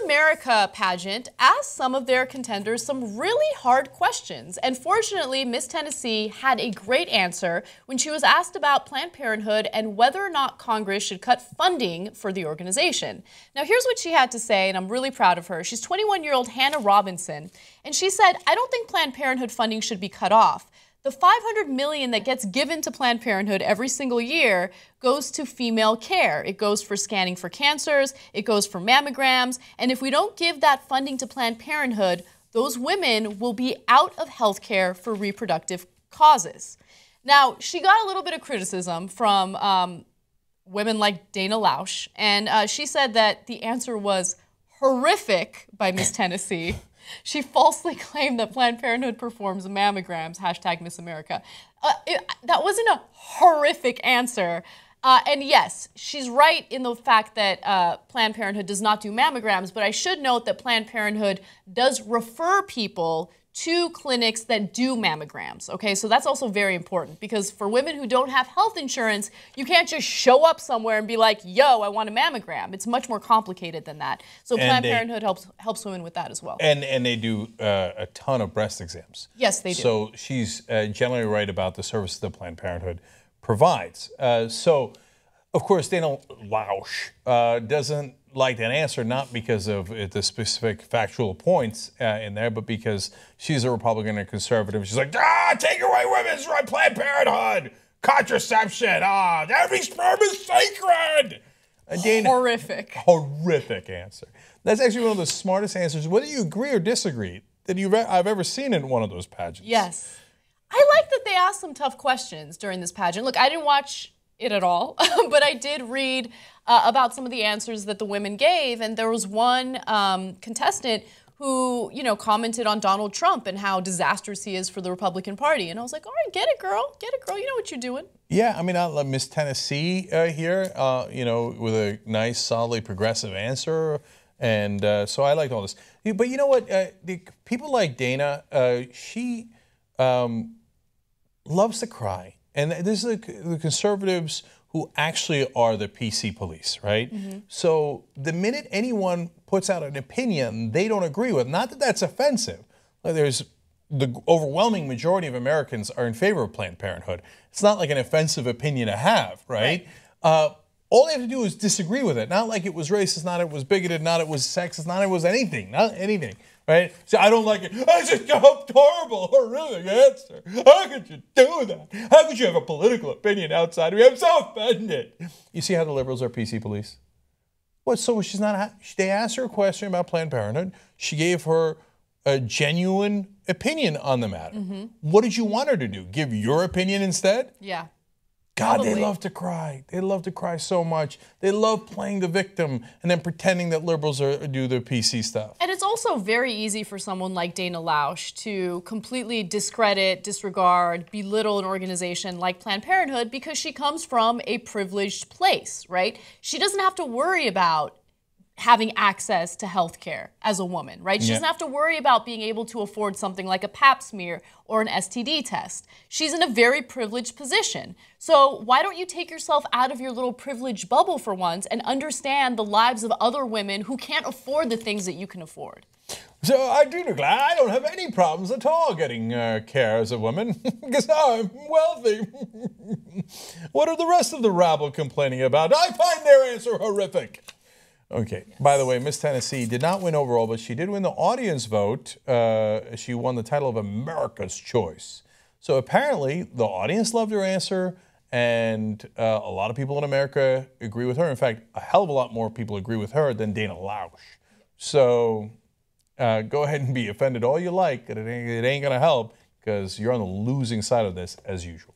America pageant asked some of their contenders some really hard questions. And fortunately, Miss Tennessee had a great answer when she was asked about Planned Parenthood and whether or not Congress should cut funding for the organization. Now, here's what she had to say, and I'm really proud of her. She's 21-year-old Hannah Robison, and she said, "I don't think Planned Parenthood funding should be cut off. The $500 million that gets given to Planned Parenthood every single year goes to female care. It goes for scanning for cancers, it goes for mammograms, and if we don't give that funding to Planned Parenthood, those women will be out of health care for reproductive causes." Now, she got a little bit of criticism from women like Dana Loesch, and she said that the answer was horrific by Miss Tennessee. She falsely claimed that Planned Parenthood performs mammograms, hashtag Miss America. That wasn't a horrific answer. And yes, she's right in the fact that Planned Parenthood does not do mammograms, but I should note that Planned Parenthood does refer people to clinics that do mammograms, okay? So that's also very important because for women who don't have health insurance, you can't just show up somewhere and be like, yo, I want a mammogram. It's much more complicated than that. So Planned Parenthood helps women with that as well. And they do a ton of breast exams. Yes, they do. So she's generally right about the services that Planned Parenthood provides. So, of course, Dana Loesch doesn't like that answer, not because of the specific factual points in there, but because she's a Republican and conservative. She's like, take away women's right, Planned Parenthood, contraception, every sperm is sacred. Dana, horrific answer. That's actually one of the smartest answers, whether you agree or disagree, that I've ever seen in one of those pageants. Yes. I like that they asked some tough questions during this pageant. Look, I didn't watch it at all, but I did read about some of the answers that the women gave, and there was one contestant who, commented on Donald Trump and how disastrous he is for the Republican Party, and I was like, all right, get it, girl, you know what you're doing. Yeah, I mean, I love Miss Tennessee here, with a nice, solidly progressive answer, and so I liked all this. But you know what? People like Dana, she loves to cry. And this is the conservatives who actually are the PC police, right? Mm-hmm. So the minute anyone puts out an opinion they don't agree with, not that that's offensive. There's the overwhelming majority of Americans are in favor of Planned Parenthood. It's not like an offensive opinion to have, right? All they have to do is disagree with it. Not like it was racist, not it was bigoted, not it was sexist, not it was anything, not anything. Right? So I don't like it. That's just a horrible, horrific answer. How could you do that? How could you have a political opinion outside of me? I'm so offended. You see how the liberals are PC police? What? So she's not. They asked her a question about Planned Parenthood. She gave her a genuine opinion on the matter. Mm-hmm. What did you want her to do? Give your opinion instead? Yeah. God, probably. They love to cry. They love to cry so much. They love playing the victim and then pretending that liberals do the PC stuff. And it's also very easy for someone like Dana Loesch to completely discredit, disregard, belittle an organization like Planned Parenthood because she comes from a privileged place, right? She doesn't have to worry about having access to health care as a woman, right? She doesn't have to worry about being able to afford something like a pap smear or an STD test. She's in a very privileged position. So why don't you take yourself out of your little privileged bubble for once and understand the lives of other women who can't afford the things that you can afford? So I do declare I don't have any problems at all getting care as a woman because I'm wealthy. What are the rest of the rabble complaining about? I find their answer horrific. Okay. Yes. By the way, Miss Tennessee did not win overall, but she did win the audience vote. She won the title of America's Choice. So apparently, the audience loved her answer, and a lot of people in America agree with her. In fact, a hell of a lot more people agree with her than Dana Loesch. So go ahead and be offended all you like, but it ain't going to help because you're on the losing side of this as usual.